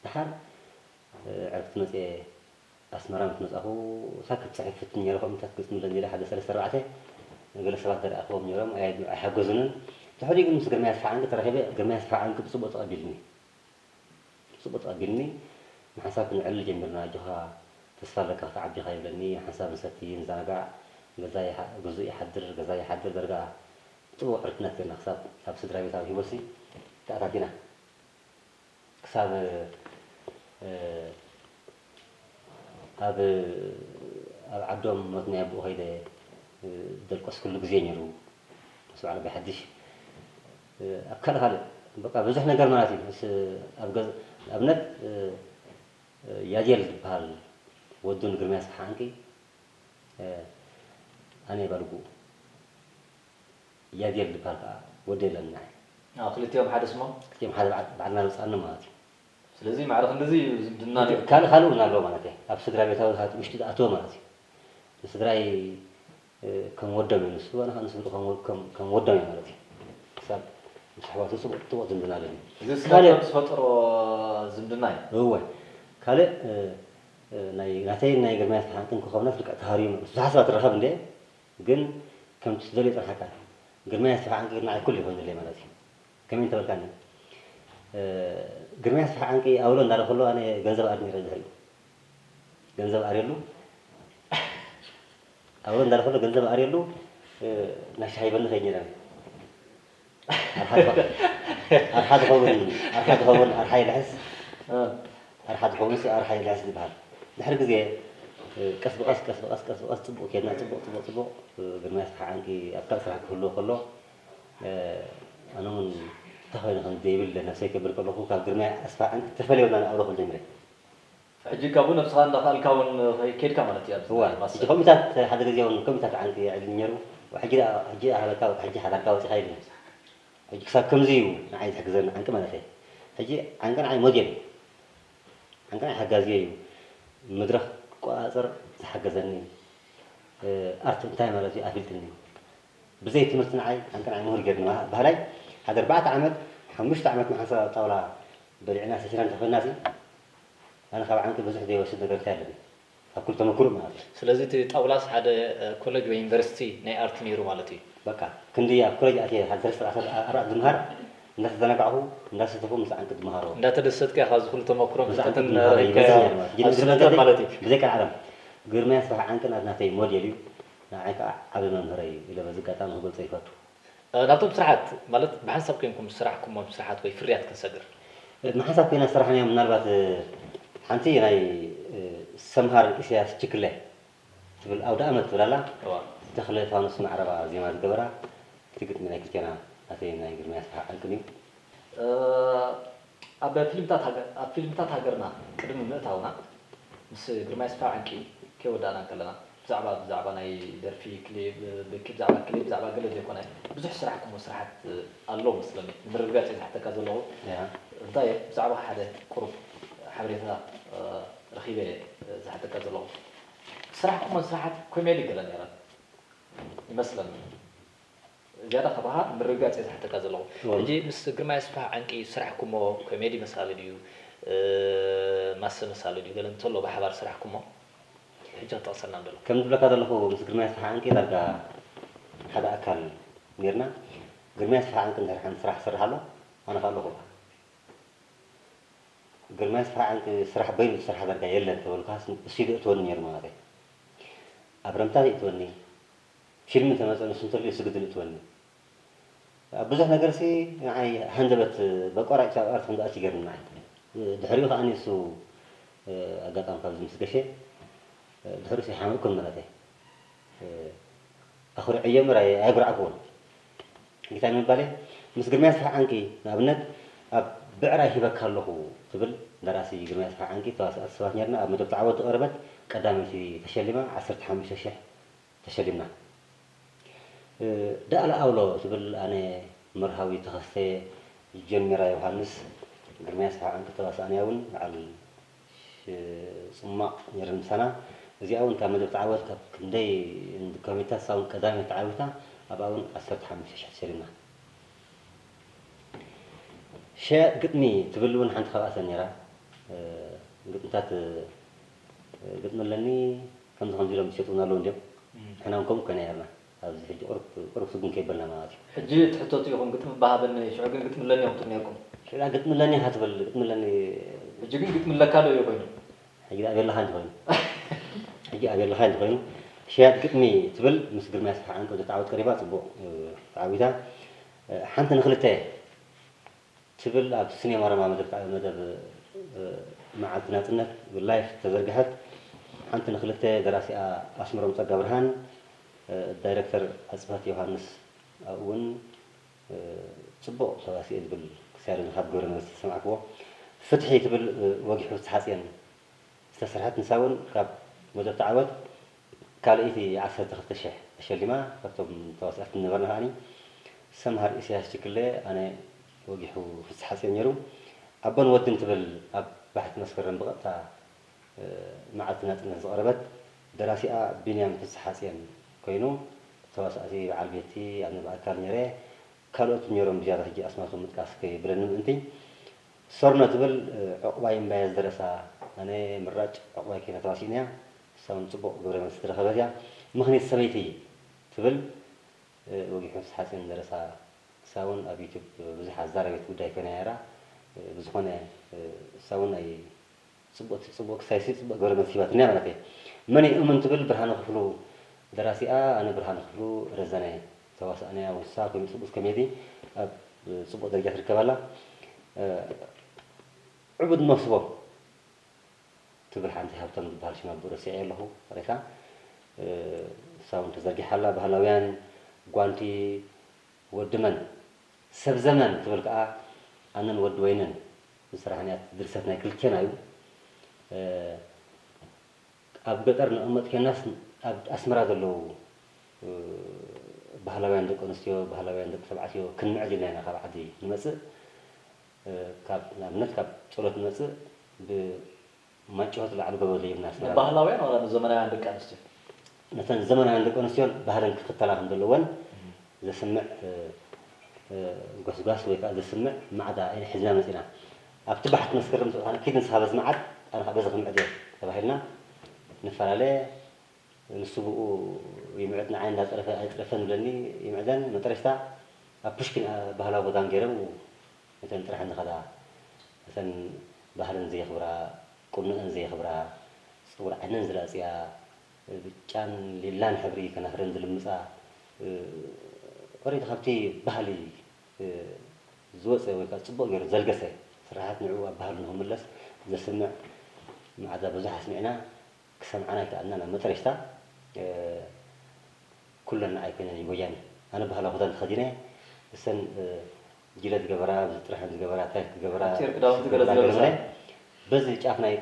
دحر عرفت ناس أسمران ناس أخو ساكت سعيد في الدنيا رقم تكس من الليلة حد سلسلة سرعته نقول سبعة در أخوهم يوم أحجزنن تحدي يقول مسك جماعة فعانك ترى هبة جماعة فعانك بصبط قابلني بصبط قابلني حساب نعل جمرنا جها تصفر لك تعبي خايب لني حساب ستين زرقاء جزء يحضر جزء يحضر درجة تو عرفنا كنا حساب سدرا بيساوي هوسي تعرفينا حساب هذا عبدهم متني أبو هيدا دلقس كل جزء يرو سؤال بحدش أكثر هذا بقى بزح نقدر مراتي بس أبنت يجيل بهال ودون قرميس حانكي أنا برجو يجيل بهال وديل الناي خليت يوم حد اسمه يوم حد بعد ما نسألنا مراتي ስለዚህ ማለት እንደዚህ ዝምድና ካልኡና ኣሎ ማለት እዩ ኣብ ስድራ ቤታዊ ውሽጢ ኣትዎ ማለት እዩ ስድራይ ከም ወዶም እዩ ንሱ ኣነ ከዓ ንሱ ከም ወዶም እዩ ማለት እዩ ክሳብ ምስ ኣሕዋቱ ፅቡቅ ዝምድና ኣለኒ ካልእ ዝፈጥሮ ዝምድና እዩ እወ ካልእ ናተይ ናይ ግርማይ ሓንክን ክኸውነት ልቃ ተሃርዩ ብዙሓት ሰባት ትረኸብ እንደ ግን ከምቲ ዝደልዮ ፅርሓካ ግርማይ ሓንክ ንዓይ ኩሉ ይኮይኑለይ ማለት እዩ ከመይ ተበልካኒ ግርማይ ኣስፋ ዓንቂ ኣውሎ እንዳለ ከሎ ኣነ ገንዘብ ኣድሚ ረዝሕ ገንዘብ ኣርየሉ ኣውሎ እንዳለ ከሎ ገንዘብ ኣርየሉ ናይ ሻሂ በኒ ኸይኝና ኣርሓ ዝኸውን ኣርሓ ይልሕስ ኣርሓ ዝኸውን ኣርሓ ይልሕስ ዝበሃል ድሕሪ ግዜ ቀስ ብቐስ ፅቡቕ ኬድና ፅቡቕ ግርማይ ኣስፋ ዓንቂ ኣብ ካልእ ስራሕ ክህልዎ ከሎ ኣነ እውን تخيل خن ديبل نفسي كبر كله هو كابرنا أسفع عنك تفلي ولا أنا أروح الجمرة. فحجي كابون نفسها دخل كون كيد كمان تيار. هو. يجي كم تات هذا الجزء كم تات عنك يعني نيرو وحجي على كاو حجي على كاو تخيل. حجي كسب كم زيو عايز حق زين عنك ما نفسي. حجي عنك أنا موديل. عنك أنا حق زيو مدرك قاصر حق زيني. أرت تايم على زي أفيلتني. بزيت مرتنا عاي عنك أنا مهر جدنا بهلاي. هذا 4 عامات 5 عامات مع حساب طاولة بالعناس سيران تخل ناسي أنا خاب عنك بزح دي وسيد نقدر تالي فكل تمكر ما هذا. سلازي طاولة هذا كولج وينيفرسيتي ناي أرت نيرو مالتي. بقى كندي كولج أتي هذا درس أخر أراد النهار الناس تنقعه الناس تفهم مساعن قد مهارو እንዳ ተደሰትከ ካዝ ኩሉ ተመክሮ مساعن قد ምትተን مهارو አስነተ ማለት እዩ بذيك العالم غير ما يصبح عنك ناتي موديل نعيك عبد المنهري إلى بزقتان هو قلت يفاتو ናብቶም ስራሓት ማለት ብሓንሳብ ኮይንኩም ስራሕኩም ኣብ ስራሓት ወይ ፍርያት ክንሰግር ما حسب كنا صراحة يوم نلبت حنتي يعني سمهر إسياس تشكله تقول أو دامت ولا لا دخلت فانوس مع عربة زي ما تقبرها تقول من هيك كنا أتينا يقول ما يصبح عنكني ኣብ ፊልምታት ሃገርና ቅድሚ ምእታውና ምስ ግርማይ ስፋ ዓንቂ ከወዳእና ከለና ብዛዕባ ናይ ደርፊ ክሊፕ ብዛዕባ ክሊፕ ብዛዕባ ገለ ዘይኮነ ብዙሕ ስራሕኩም ስራሓት ኣሎ መስለኒ ንምርግጋፅ ዝሓተካ ዘለኹ እንታይ ብዛዕባ ሓደ ቁሩብ ሓበሬታ ረኺበ ዝሓተካ ዘለኹ ስራሕኩም ስራሓት ኮሜዲ ገለ ነይራ ይመስለኒ زيادة خبرها مرجعت إذا حتى كذا لو يجي مس جرما يسمع عنك سرحكم كوميدي مسألة ديو مس مسألة ديو قال انتوا لو بحبار سرحكم حاجة تأصلنا عندنا كم دبل كذا له مس جرما يسمع عنك درجة هذا أكل ميرنا جرما يسمع عنك إن الحين سرح له أنا قال له جرما يسمع عنك سرح بين سرح درجة يلا تقول كاس بسيط توني يرمى هذا أبرمتها توني فيلم تمثل سنتر يسجد توني بزح نجار سي يعني هندبت بقرأ كتاب أرث من دأتي جرنا معي دحريو خاني سو أقطع كابز مسكشة دحريو سي حامل كل مرته آخر أيام رأي عبر عقول كتاب من بالي مسجد ما يسمع عنك نابند بعرى هي بكرله تبل دراسي جرما يسمع عنك تواس أسوأ نيرنا أب مدة تعود قربت قدامي في تشلمة 15 شهر تشلمنا ده على أولو تقول أنا مرهوي تخصصي جميرة يوحنس قرمي أسحى عنك تواس أنا أول على صماء يرم سنة زي أول كان مدة تعود كندي كميتا ساون كدامي تعودها أباون 15 شهر تشلمنا شيء قدني تقولون عند خلاص نيرة قد نتات قد ملني كم تخمن جلهم بسيطونا لون جب إحنا نكون كنا يرنا هذا في قرب سجون كيبلنا ما أدري حجي تحطوا تيهم قلت مباهبن شو عقل قلت ملني يوم تنياكم لا قد ملني هاتبل قد ملني حجي قلت ملكالو يبينه حجي أبي الله هاند بين حجي أبي الله هاند بين شيء قدني تبل مسجر ما يسمع عنك وتتعود قريبات بو تعودها حنت نخلته تبل أب سنة مرة ما مدب مع التناتنا باللايف تزرقها حنت نخلته دراسي أسمر مصدق برهان الدايركتور أثبت يوحنس أون صبوا سواسي تبل سعر الخاب جورنا سمعكوا فتحي تبل وجه حساسين استسرحت نساون كاب مدة تعود قال إيتي عسر تخت الشيء الشيء اللي ما كتب تواصلت من برنا هاني سمهر إسياس كله أنا وجه حساسين يروم أبن ودن تبل أب بحث مسكر بقطع مع التناتنا زقربت دراسي بنيام حساسين كينو تواسأتي على بيتي أنا بأكل نيره كانوا تنيرهم بجارة هجي أسماءهم متكاسكي بلنم أنتي صرنا تبل عقباين بايز دراسة أنا مراج عقباي كنا تواسينيا سون صبوا قبل ما استرخى بديا مخني السميتي تبل وجه حس حسين دراسة سون أبيتب بزح الزارة بتوداي كنا يرى بزخنا سون أي صبوا كسايسي صبوا قبل ما سيبات نعمة فيه مني أمن تبل برهانه خلو دراسي أنا برهان خلو رزانة تواصل أنا وساق ومسبوس كميدي صبوا درجات الكبالة عبد نصبه تبل حنتي هبتم بهالش ما برسي له ريكا ساون تزرقي حلا بهلاويان قوانتي ودمن سب زمن تبل كأ أنا نود وينن بصراحة درستنا كل كنا يو أبقدرنا أمت كناس أسمرا دلو بهلاويان دك أنستيو بهلاويان دك سبعتيو كن معجلنا أنا خاب عدي نمسه كاب نمنت كاب صورة نمسه بما تشوفت العلو قبل لي الناس بهلاويان ولا زمانة عندك أنستيو مثلا زمانة عندك أنستيو بهلن كتلا عند اللون إذا سمع قص ويك إذا سمع ما عدا أي حزنا مثلا أبتبحت مسكرم أنا كيد نسحب زمعت أنا بزغ معدي تبعنا نفعله نسبوء يمعدنا عين لا تعرف لني يمعدن مترشتا أبشكن بهلا بدان جرم مثلا طرح نخدا مثلا ባህልን ዘይኽብራ ቁንዕን ዘይኽብራ ፀጉራ ዓይነን ዝላፅያ ብጫን ሊላን ሕብሪ ከናኽረን ዝልምፃ ወሬት ካብቲ ባህሊ ዝወፀ ወይ ከዓ ፅቡቅ ገይሩ ዘልገሰ ስራሓት ንዕኡ ኣብ ባህሉ ንክምለስ ዘስምዕ መዓዛ ብዙሕ ኣስሚዕና ክሰምዓና ይከኣልና ናብ መጨረሽታ ኩለና ኣይኮነን ወያኔ ኣነ ባህላዊ ክዳን ተኸዲነ እሰን ጅለ ዝገበራ ጥራሕን ዝገበራ እንታይ ዝገበራ በዚ ጫፍ ናይ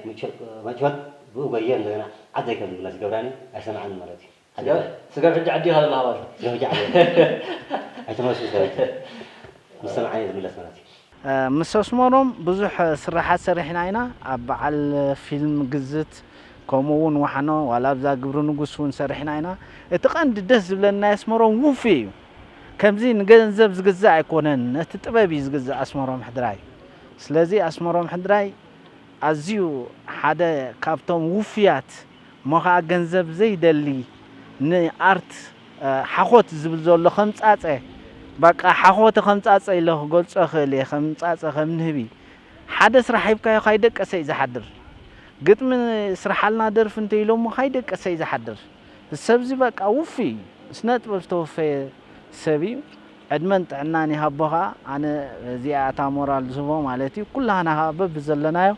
መጭወት ብኡ ገየ እንደገና ዓደይ ከም ዝብላ ዝገብራኒ ኣይሰምዓን ማለት እዩ ስጋብ ሕጂ ዓዲ ካለ ሃባሽ ሕጂ ዓዲ ኣይተመለሱ ዝገበች ምስ ሰምዓኒ ዝምለስ ማለት እዩ ምስ ኣስመሮም ብዙሕ ስራሓት ሰሪሕና ኢና ኣብ በዓል ፊልም ግዝት ከምኡውን ዋሕኖ ዋላ ብዛ ግብሪ ንጉስ እውን ሰሪሕና ኢና እቲ ቀንዲ ደስ ዝብለና ኣስመሮም ውፍ እዩ ከምዚ ንገንዘብ ዝግዛእ ኣይኮነን ነቲ ጥበብ እዩ ዝግዛእ ኣስመሮም ሕድራይ ስለዚ ኣስመሮም ሕድራይ ኣዝዩ ሓደ ካብቶም ውፍያት ሞኸዓ ገንዘብ ዘይደሊ ንኣርት ሓኾት ዝብል ዘሎ ከምፃፀ በቃ ሓኾት ከምፃፀ ኢለ ክገልፆ ክእል እየ ከምፃፀ ከም ንህቢ ሓደ ስራሕ ሂብካዮ ካይደቀሰ እዩ ዝሓድር ግጥሚ ስራሓልና ደርፊ እንተኢሎሞ ካይደቀሰ እዩ ዝሓድር ሰብዚ በቃ ውፍ እዩ ስነ ጥበብ ዝተወፈየ ሰብ እዩ ዕድመን ጥዕናን ይሃቦኻ ኣነ እዚኣ እታ ሞራል ዝህቦ ማለት እዩ ኩላህና በቢ ዘለናዮ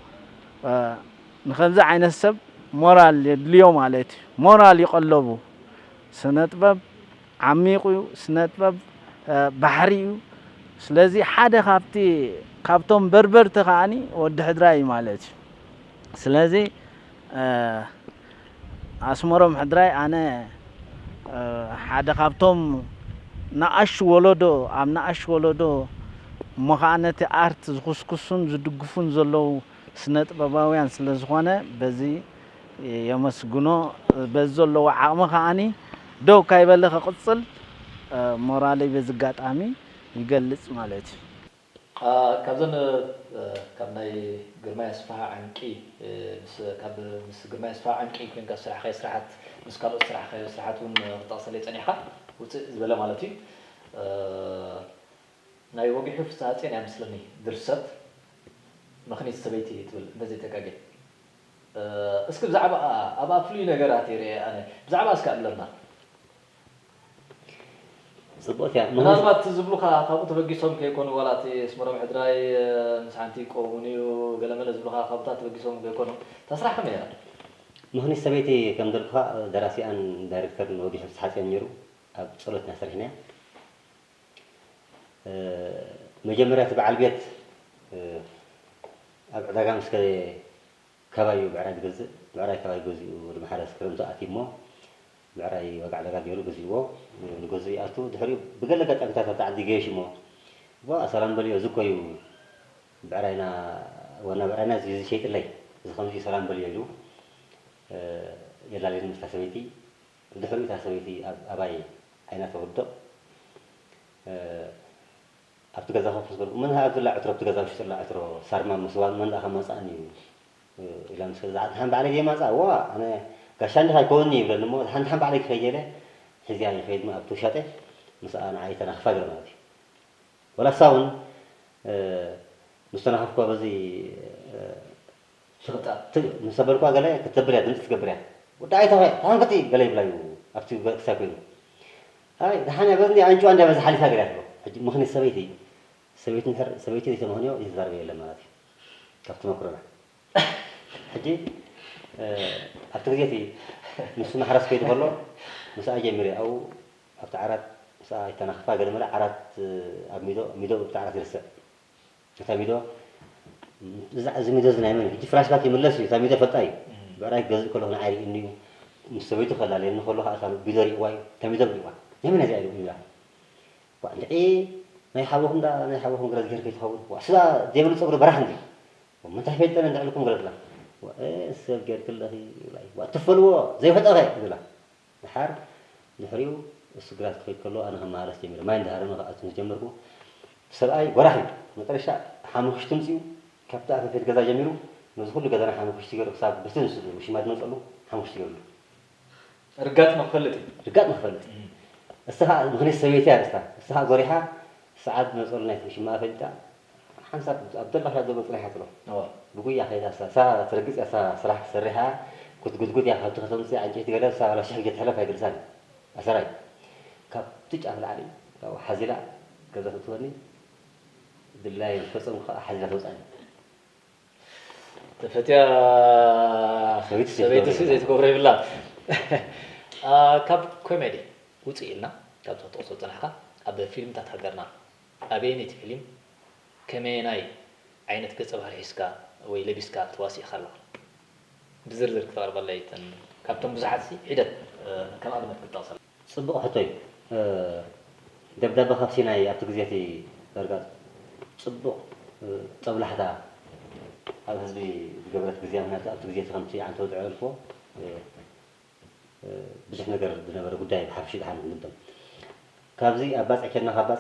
ንከምዚ ዓይነት ሰብ ሞራል የድልዮ ማለት እዩ ሞራል ይቀለቡ ስነ ጥበብ ዓሚቕ እዩ ስነ ጥበብ ባሕሪ እዩ ስለዚ ሓደ ካብቶም በርበርቲ ከዓኒ ወዲ ሕድራይ እዩ ማለት እዩ ስለዚ ኣስመሮም ሕድራይ ኣነ ሓደ ካብቶም ንኣሽ ወለዶ ኣብ ንኣሽ ወለዶ ሞኸዓ ነቲ ኣርት ዝኩስኩሱን ዝድግፉን ዘለው ስነ ጥበባውያን ስለ ዝኾነ በዚ የመስግኖ በዚ ዘለዎ ዓቕሚ ከዓኒ ደው ካይበለ ክቕፅል ሞራለይ በዚ ኣጋጣሚ ይገልፅ ማለት እዩ ካብዘን ካብ ናይ ግርማይ ኣስፋህ ዓንቂ ካብ ምስ ግርማይ ኣስፋህ ዓንቂ ኮንካ ስራሕካዮ ስራሓት ምስ ካልኦት ስራሕካዮ ስራሓት እውን ክጠቕሰለይ ፀኒሕካ ውፅእ ዝበለ ማለት እዩ ናይ ወጊሑ ፍስሓ ፅዮን ይመስለኒ ድርሰት መኽኒት ሰበይቲ ትብል እንደዘይ ተጋገ እስኪ ብዛዕባ ኣብ ፍሉይ ነገራት ይርአ ኣነ ብዛዕባ እስካ ኣለና ፅቡቕት እያ ምናልባት ዝብሉካ ካብኡ ተበጊሶም ከይኮኑ ዋላቲ ኣስመሮም ሕድራይ ምስ ሓንቲ ይቆውን እዩ ገለመለ ዝብሉካ ካብኡታት ተበጊሶም ከይኮኑ ተስራሕ ከመይ እያ መኽኒት ሰበይቲ ከም ደልኩካ ደራሲኣን ዳይሬክተርን ወጊሑ ፍስሓ ፅዮን ነይሩ ኣብ ፀሎትና ሰሪሕና መጀመርያ እቲ በዓል ቤት ኣብ ዕዳጋ ምስ ከባቢ ብዕራይ ዝገዝእ ብዕራይ ከባቢ ገዚኡ ድማ ሓደ ክረምቲ ኣትዩ እሞ ብዕራይ ወጋዕ ዕዳጋ ገይሩ ገዚእዎ ንገዝኡ ኣቱ ድሕሪኡ ብገለ ኣጋጣሚታት ኣብቲ ዓዲ ገየሽ እሞ ሰላም በልዮ እዚ ኮዩ ብዕራይና ወና ብዕራይና ዝሸይጥለይ እዚ ከምዚ ሰላም በልዮ ኢሉ የላልየኒ ምስታ ሰበይቲ ድሕሪኡ እታ ሰበይቲ ኣባይ ዓይና ተወድቕ ኣብቲ ገዛ ከፍስ በልኩ ምን ኣብቲ ላዕትሮ ኣብቲ ገዛ ውሽጢ ላዕትሮ ሳርማ መስዋን መንዳእኻ ማፃእኒ እዩ ኢላ ምስ ሓን ባዕለይ የማፃእ ዋ ኣነ ጋሻ እንዲኻ ይከውኒ ይብለኒ እሞ ሓንቲ ሓን ባዕለይ ክኸየለ ሕዚያ ይኸይድ ኣብ ተውሻጠ ምስኣ ንዓይ ተናኽፋ ገለ ማለት እዩ ወላ ሳ እውን ምስ ተናኸፍኳ በዚ ምስ ተበልኳ ገለ ክትተብል እያ ድምፂ ትገብር እያ ወዳኣይ ተኸ ታንከቲ ገለ ይብላ እዩ ኣብቲ ክሳብ ኮይኑ ኣይ ድሓን በዝኒ ኣንጭዋ እንዳ በዚ ሓሊፋ ገለ ኣሎ ሕጂ ምኽኒት ሰበይቲ ሰበይቲ ዘይተመኽንዮ ይተዛረበ የለን ማለት እዩ ካብቲ መክሮና ሕጂ ኣብቲ ግዜቲ ንሱ ማሕረስ ከይዱ ከሎ ምስኣ ጀሚረ ኣብኡ ኣብቲ ዓራት ምስኣ ይተናኽፋ ገለ መለ ዓራት ኣብ ሚዶ ኣብቲ ዓራት ይርስዕ እታ ሚዶ እዚ ሚዶ እዚ ናይ መን ሕጂ ፍላሽባክ ይምለስ እዩ እታ ሚዶ ፈልጣ እዩ ብዕራይ ክገዝእ ከለኹ ንዓይ ሪእኒ እዩ ምስ ሰበይቱ ከላለየኒ ከሎ ከዓ እታ ሚዶ ሪእዋ እዩ እታ ሚዶ ሪእዋ ናይ መን እዚኣ ኢሉ ይብላ ንዒ ናይ ሓወኹም ናይ ሓወኹም ገለ ዝገይር ከይትኸውን ስዳ ዘይብሉ ፀጉሪ በራኽ እንዲ ምንታይ ፈልጠነ እንዳዕልኩም ገለ ትብላ ሰብ ጌርክለኺ ይብላ ትፈልዎ ዘይፈጠኸ ይብላ ድሓር ድሕሪኡ እሱ ግራት ክኸይድ ከሎ ኣነ ከመሃረስ ጀሚረ ማይ እንዳሃረመ ከኣቱ ጀመርኩ ሰብኣይ ጎራሕ እዩ መጨረሻ ሓሙሽቲ ምፅኡ ካብቲ ኣፈፌት ገዛ ጀሚሩ ነዚ ኩሉ ገዛና ሓሙሽቲ ገይሩ ክሳብ ብትንሱ ሽማድ መፀሉ ሓሙሽቲ ገይሩሉ ርጋፅ ንክፈልጥ እዩ ርጋፅ ንክፈልጥ እስኻ ምኽኒት ሰበይቲ እያ ርስታ እስኻ ጎሪሓ ሰዓት መፀሉ ናይ ሽማኣ ፈሊጣ ሓንሳብ ኣብደላ ካብ ዘሎ ፅላሓት ነው ብጉያ ከይዳ ሳ ትረግፅ ያ ስራሕ ሰሪሓ ክትጉድጉድ ያ ካብቲ ከተምፅ ዓንጨይቲ ገለ ሳ ላ ሽሕ እየትሕለፍ ኣይገልሳን ኣሰራይ ካብቲ ጫፍ ላዕሊ ካብኡ ሓዚላ ገዛ ትወኒ ድላይ ፈፀሙ ከዓ ሓዚላ ተውፃኒ ተፈትያ ሰበይቲ ዘይትገብሮ ይብላ ካብ ኮሜዲ ውፅእ ኢልና ካብ ተጠቕሶ ፅናሕካ ኣብ ፊልምታት ሃገርና ኣበየነይቲ ፊልም ከመይ ዓይነት ገፀ ባህሪ ሒዝካ ወይ ለቢስካ ተዋሲእካ ኣለካ ብዝርዝር ክተቕርበለይ ካብቶም ብዙሓት ሒደት ከም ኣብነት ክጠቕሰላ ፅቡቕ ሕቶ እዩ ደብዳቤ ካብሲ ናይ ኣብቲ ግዜቲ ዳርጋ ፅቡቕ ፀብላሕታ ኣብ ህዝቢ ዝገበረት ግዜ ምክንያቱ ኣብቲ ግዜቲ ከምቲ ዓንተ ዝዕበልፎ ብዙሕ ነገር ዝነበረ ጉዳይ ብሓፍሺ ድሓን ንብም ካብዚ ኣብ ባፅዕ ከድና ካብ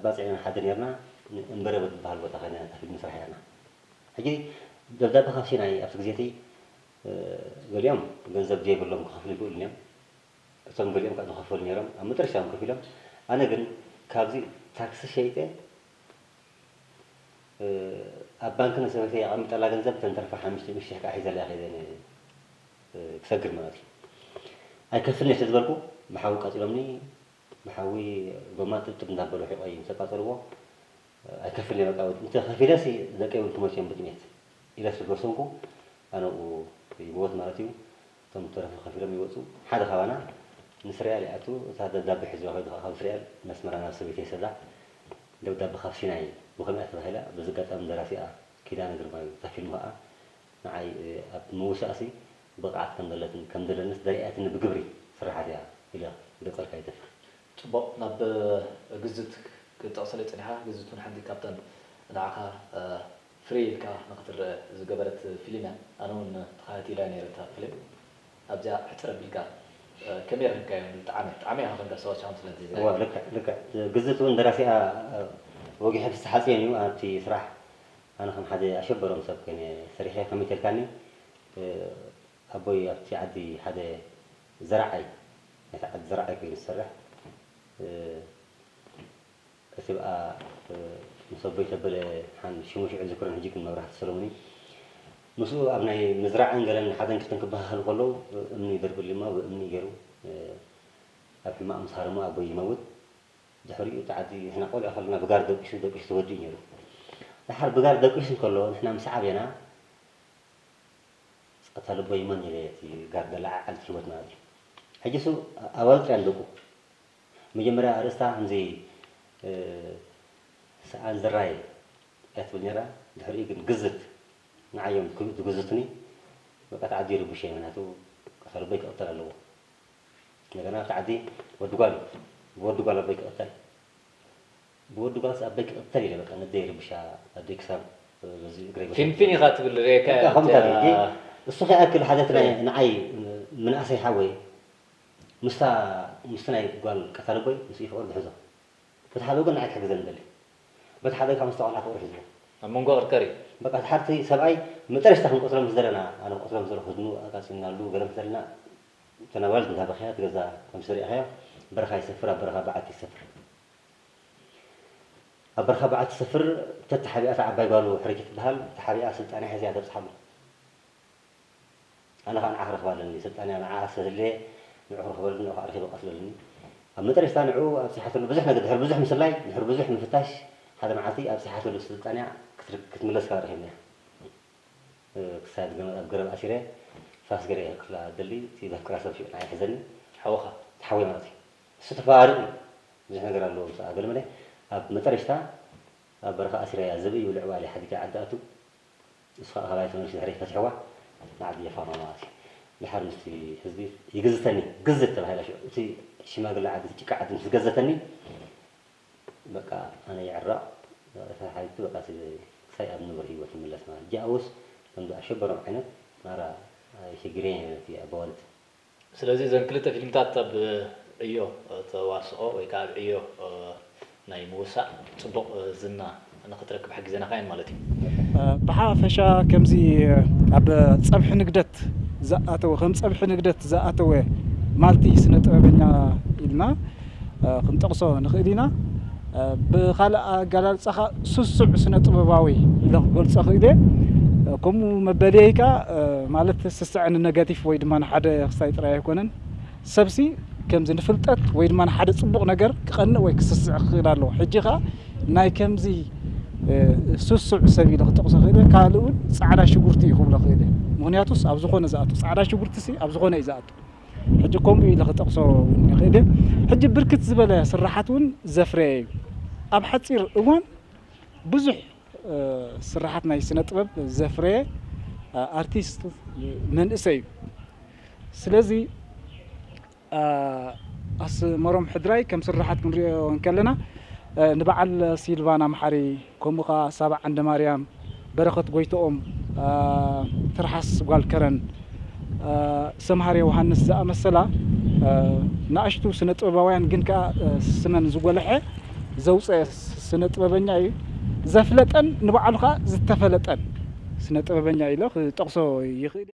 ባፅዕ ኢና ሓደ ነርና እንበረበት ዝበሃል ቦታ ኮይና ፊልም ስራሕ ኢና ሕጂ ደብዳቤ ካብሲ ናይ ኣብቲ ግዜቲ ገሊኦም ገንዘብ ዘይብሎም ክኸፍሉ ይኽእሉ እዮም እቶም ገሊኦም ከዓ ዝኸፈሉ ነይሮም ኣብ መጨረሻ ከፍ ኢሎም ኣነ ግን ካብዚ ታክሲ ሸይጠ ኣብ ባንክ ነሰበተይ ኣቐሚጠላ ገንዘብ ተንተርፋ 5,000 ከዓ ሒዘለያ ከይደ ክሰግር ማለት እዩ ኣይከፍልኒ ስለዝበልኩ ብሓዊ ቀፂሎምኒ ብሓዊ ጎማ ጥብጥብ እንዳበሉ ሒቆይ ተቃፀልዎ ኣይከፍልኒ በቃ እንተ ከፊለሲ ደቀይ እውን ክመትዮም ብጥሜት ኢለ ስለዝወሰንኩ ኣነኡ ይሞት ማለት እዩ እቶም ተረፈ ከፊሎም ይወፁ ሓደ ካባና ንስርያል ይኣቱ እታ ደብዳቤ ሒዝዋ ከይዱ ካብ ስርያል መስመራ ናብ ሰበይተይ ይሰዳ ደብዳቤ ካብሲ ናይ ብከመይ ተባሂላ ብዝጋጣሚ ደራሲኣ ኪዳነ ግርማ እዩ እታ ፊልም ከዓ ንዓይ ኣብ ምውሳእሲ ብቕዓት ከም ዘለንስ ደሪኣትኒ ብግብሪ ስራሓት እያ ኢለ ገፀልካ ይደፍር ፅቡቕ ናብ ግዝት ክጠቕሰለይ ፀኒሓ ግዝት እውን ሓንቲ ካብተን ንዓኻ ፍሪ ኢልካ ንኽትርአ ዝገበረት ፊልም እያ ኣነ እውን ተኸታቲላ ነይረታ ፊልም ኣብዚኣ ሕፅር ኣቢልካ ከመይ ረኺብካዮ ጣዕመ ኢኻ ኮንካ ሰዎች ከም ስለዚ ልክዕ ግዝት እውን ደራሲኣ ወጊሕ ፍስሓፅየን እዩ ኣብቲ ስራሕ ኣነ ከም ሓደ ኣሸበሮም ሰብ ኮይነ ሰሪሐ ከመይ ተልካኒ ኣቦይ ኣብቲ ዓዲ ሓደ ዘራዓይ ናይቲ ዓዲ ዘራዓይ ኮይኑ ዝሰርሕ እቲ በኣ ምስ ኣቦይ ተበለ ሽሙ ሽዑ ዝክረን ሕጂ ግን መብራህቲ ሰሎሞን ምስኡ ኣብ ናይ ምዝራዕን ገለን ሓደን ክልተን ክበሃሉ ከለዉ እምኒ ይደርብሉ ማ ብእምኒ ገይሩ ኣብ ሕማቕ ምስ ሃረሞ ኣቦይ ይመውት ድሕሪኡ እቲ ዓዲ ንሕና ቆልዑ ከለና ብጋር ደቂሱ ተወዲኡ ነይሩ ድሓር ብጋር ደቂሱ እንከሎ ንሕና ምስ ዓብየና ፀጥታ ልቦ ይመን ኢለ እቲ ጋር ደላዓዓልቲ ሂወት ማለት እዩ ሕጂ እሱ ኣባልጥርያን ደቁ መጀመርያ ርእስታ ከምዚ ሰኣን ዝራይ እያ ትብል ነይራ ድሕሪኡ ግን ግዝት ንዓዮም ዝግዝትኒ በቃ ተዓዲ ይርብሽ እየ ምክንያቱ ቀታ ልቦይ ክቕተል ኣለዎ እንደገና ኣብቲ ዓዲ ወዲ ጓል እዩ ብወዲ ጓል ኣቦይ ክቕተል ብወዲ ጓል ኣቦይ ክቕተል ኢለ በቃ ነደይ ይርብሻ ኣደይ ክሳብ ፊንፊን ኢኻ ትብል ርኤካ እሱ ከይኣክል ሓደት ንዓይ ምንእሰይ ሓወይ ምስቲ ናይ ጓል ቀታ ልቦይ ምስ ይፍቅር ዝሕዞ በቲ ሓደ ወገን ንዓይ ክሕግዘኒ ደሊ በቲ ሓደ ካብ ምስ ተቆልዓ ፍቅሪ ሒዝዎ ኣብ መንጎ ቅርቀሪ በቃ እቲ ሓርቲ ሰብኣይ መጨረሽታ ክንቆፅሎም ዝደለና ኣነ ቆፅሎም ዘሎ ህዝሙ ኣቃፂልናሉ ገለ ምሰልና ተናባልት እንታበኸያ ትገዛ ከምቲ ሪእኸዮ በረኻ ይሰፍር ኣብ በረኻ በዓቲ ይሰፍር ኣብ በረኻ በዓቲ ይሰፍር ተተሓቢኣታ ዓባይ ጓሉ ሕርጅ ትበሃል ተሓቢኣ ስልጣንያ ሒዝያ ተብፅሓሉ ኣነ ከዓ ንዓ ክረኽባለኒ ስልጣንያ ንዓ ሰህልየ ንዑ ክረኽበለኒ ንዑ ከዓ ረኺበ ቀትለለኒ ኣብ መጨረሽታ ንዑ ኣብ ፅሓተሉ ብዙሕ ነገር ድሕሪ ብዙሕ ምስላይ ድሕሪ ብዙሕ ምፍታሽ ሓደ መዓልቲ ኣብ ፅሓተሉ ስልጣንያ ክትምለስካ ረኺብና ክሳድ ኣብ ገረብ ኣሲረ ፋስ ገረ ክፍላ ደሊ እቲ በፍቅራ ሰብ ሽዑ ንዓይ ሒዘኒ ሓወኻ ተሓወይ ማለት እዩ እሱ ተፈባሪኡ ብዙሕ ነገር ኣለዎ ምስኣ ገለመለ ኣብ መጨረሽታ ኣብ በረኻ ኣሲረያ ዝብኢ ውልዕባሊ ሓዲጋ ዓዲ ኣቱ እሱ ከዓ ከባቢ ተመልሲ ድሕሪ ፈትሕዋ ንዓዲ የፋማ ማለት እዩ ድሓር ምስቲ ህዝቢ ይግዝተኒ ግዝት ተባሂላ ሽዑ እቲ ሽማግለ ዓዲ ጭቃ ዓዲ ምስ ገዘተኒ በቃ ኣነ ይዕራቕ ሓይቱ በቃ ክሳይ ኣብ ንብር ሂወት ይምለስ ማለት ጃውስ ከምዚ ኣሸበሮም ዓይነት ናራ ሽግሬን እቲ ኣባወልት ስለዚ እዘን ክልተ ፊልምታት ኣብ ዕዮ ተዋስኦ ወይ ከዓ ኣብ ዕዮ ናይ ምውሳእ ፅቡቕ ዝና ንኽትረክብ ሓጊዘናካ እየን ማለት እዩ ብሓፈሻ ከምዚ ኣብ ፀብሒ ንግደት ዝኣተወ ከም ፀብሒ ንግደት ዝኣተወ ማልቲ ስነ ጥበበኛ ኢልና ክንጠቕሶ ንኽእል ኢና بخالق قلالصخ سسع سنة طبباوي إلى قلص خيله كم مبليكا مالت سسع النيجاتيف ويد ما حدا سيطر يكونن سبسي كم زين فلتت ويد ما حدا صبغ نجر كقن ويك سسع خيلاله حجيخا ناي كم زي سسع سبيل خطقص خيله كالون صعدا شغورتي يخوب لخيله مغنياتوس أبزخونه زاتو صعدا شغورتسي أبزخونه يزاتو حجي كم إلى خطقص خيله حجي بركت زبالة سرحتون زفري أب حتصير أوان بزح سرحتنا يسنة طبب زفري أرتيست من إسيب سلازي أس مرام حدراي كم سرحت من ونكلنا نبعل سيلفانا محري كومخا سبع عند مريم برخت قويتهم ترحس قال كرن سمهاري وهنس زا مسلا ناشتو سنة طبباوያን ግን ስነን ዝጎለሐ ዘውፀ ስነ ጥበበኛ እዩ ዘፍለጠን ንባዕሉኻ ዝተፈለጠን ስነ ጥበበኛ ኢሉ ጠቕሶ ይኽእል